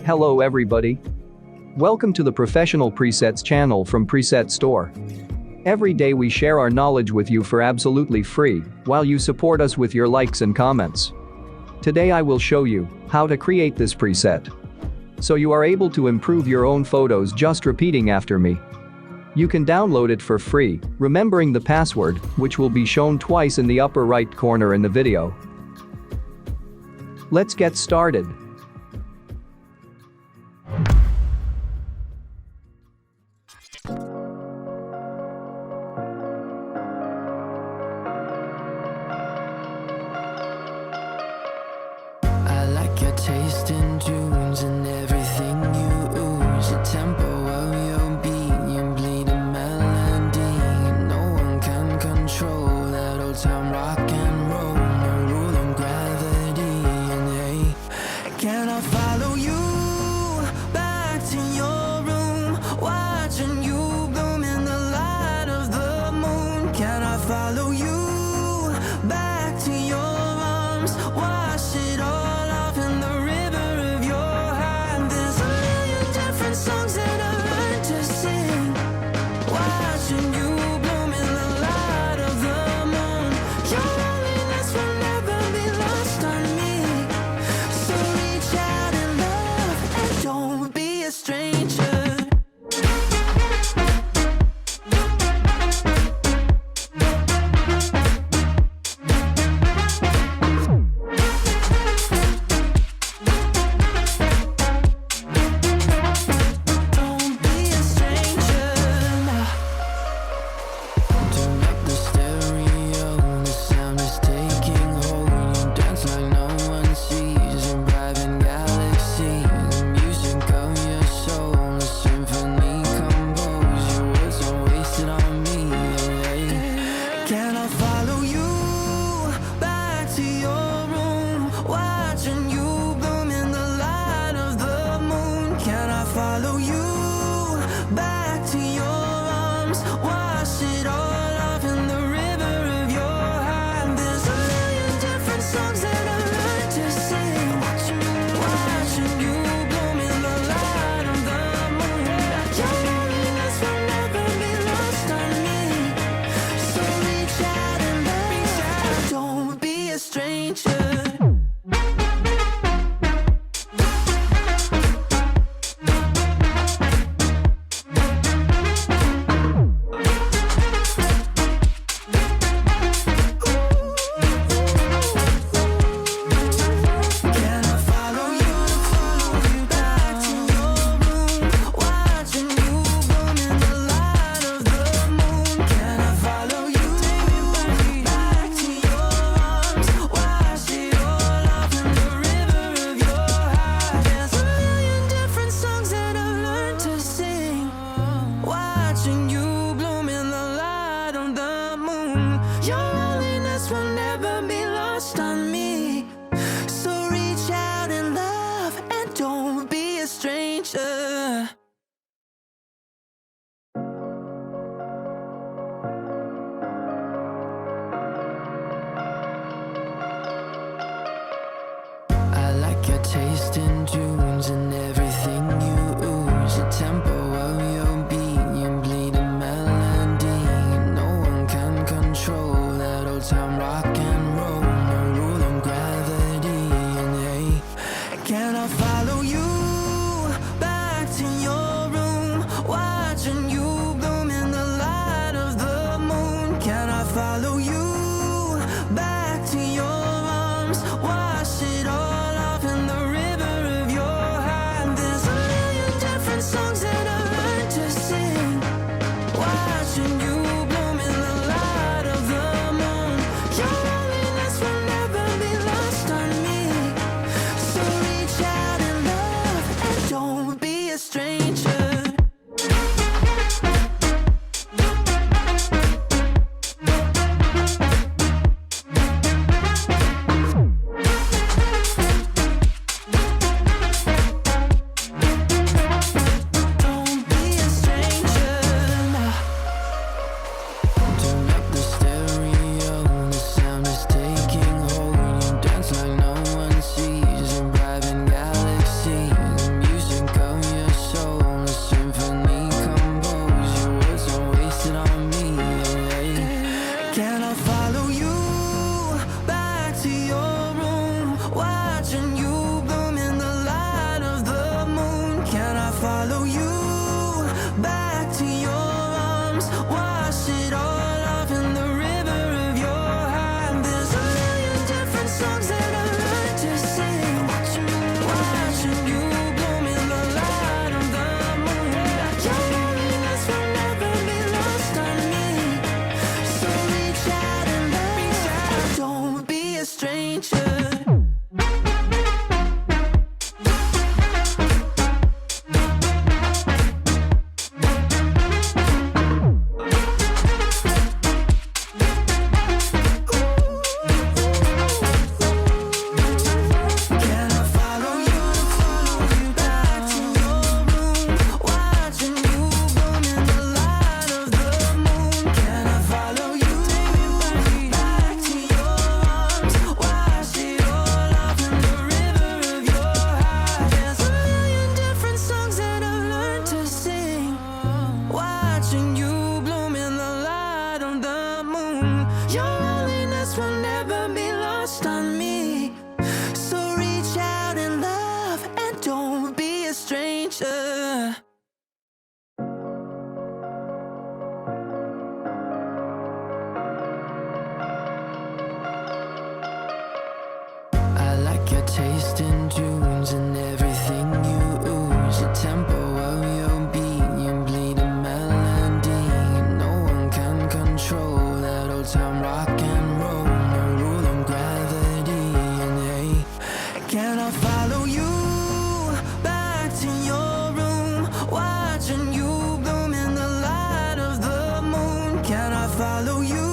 Hello everybody. Welcome to the Professional Presets channel from Preset Store. Every day we share our knowledge with you for absolutely free, while you support us with your likes and comments. Today I will show you how to create this preset, so you are able to improve your own photos just repeating after me. You can download it for free, remembering the password, which will be shown twice in the upper right corner in the video. Let's get started. I like your taste in tunes and everything you ooze. The tempo of your beat, you bleed a melody. No one can control that old time rock and roll. No rule of gravity. And hey, can I follow you back to your room, watching you bloom in the light of the moon? Can I follow you back to your arms, wash it all off in the river of your heart? There's a million different songs that I learned to sing, watching you bloom in the light of the moon. Your loneliness will never be lost on me, so reach out and love and don't be a stranger. Don't be a stranger now. Turn up the stereo, the sound is taking hold. You dance like no one sees in private galaxies. The music of your soul, a symphony composed. Your words are wasted on me. Hey, can I follow you back to your room, watching you bloom in the light of the moon? Can I follow you back to your arms, wash it all off in the river of your heart? There's a million different songs that I learned to sing, watching you bloom in the light of the moon. Your loneliness will never be lost on me, so reach out and love, don't be a stranger. Can I follow you back to your room, watching you bloom in the light of the moon? Can I follow you back to your arms, wash it all off in the river of your heart? There's a million different songs that I've learned to sing, watching you bloom in the light of the moon. Your loneliness will never be lost on me, so reach out and love and don't be a stranger. I like your taste in tunes and everything you ooze. The tempo of your beat, you bleed a melody. No one can control that old time rock and roll. No rule of gravity. And hey, can I follow you back to your room, watching you bloom in the light of the moon? Can I follow you back to your arms, wash it all off in the river of your heart? There's a million different songs that I learned to sing, watching you bloom in the light of the moon. Your follow you back to your room, watching you bloom in the light of the moon? Can I follow you back to your arms, wash it all off in the river of your heart? There's a million different songs that I learned to sing, watching you bloom in the light of the moon. Your loneliness will never be lost on me, so reach out and love, don't be a stranger. Can I follow you back to your room, watching you bloom in the light of the moon? Can I follow you back to your arms, wash it all off in the river of your heart? There's a million different songs that I've learned to sing, watching you bloom in the light of the moon. Your loneliness will never be lost on me, so reach out and love, and don't be a stranger. I like your taste in tunes and everything you ooze. The tempo of your beat, you bleed a melody. No one can control that old time rock and roll. No rule of gravity. And hey, can I follow you back to your room, watching you bloom in the light of the moon? Can I follow you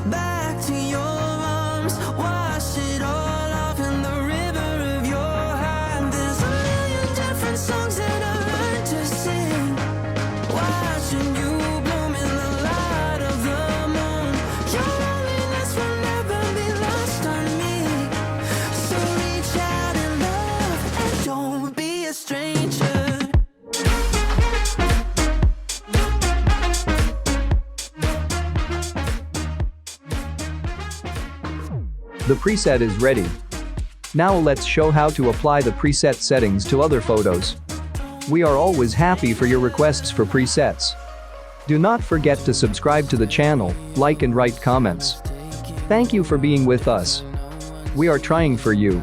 back to your arms, wash it all off in the river of your heart? There's a million different songs that I've learned to sing, watching you bloom in the light of the moon. Your loneliness will never be lost on me, so reach out and love, and don't be a stranger. The preset is ready. Now let's show how to apply the preset settings to other photos. We are always happy for your requests for presets. Do not forget to subscribe to the channel, like and write comments. Thank you for being with us. We are trying for you.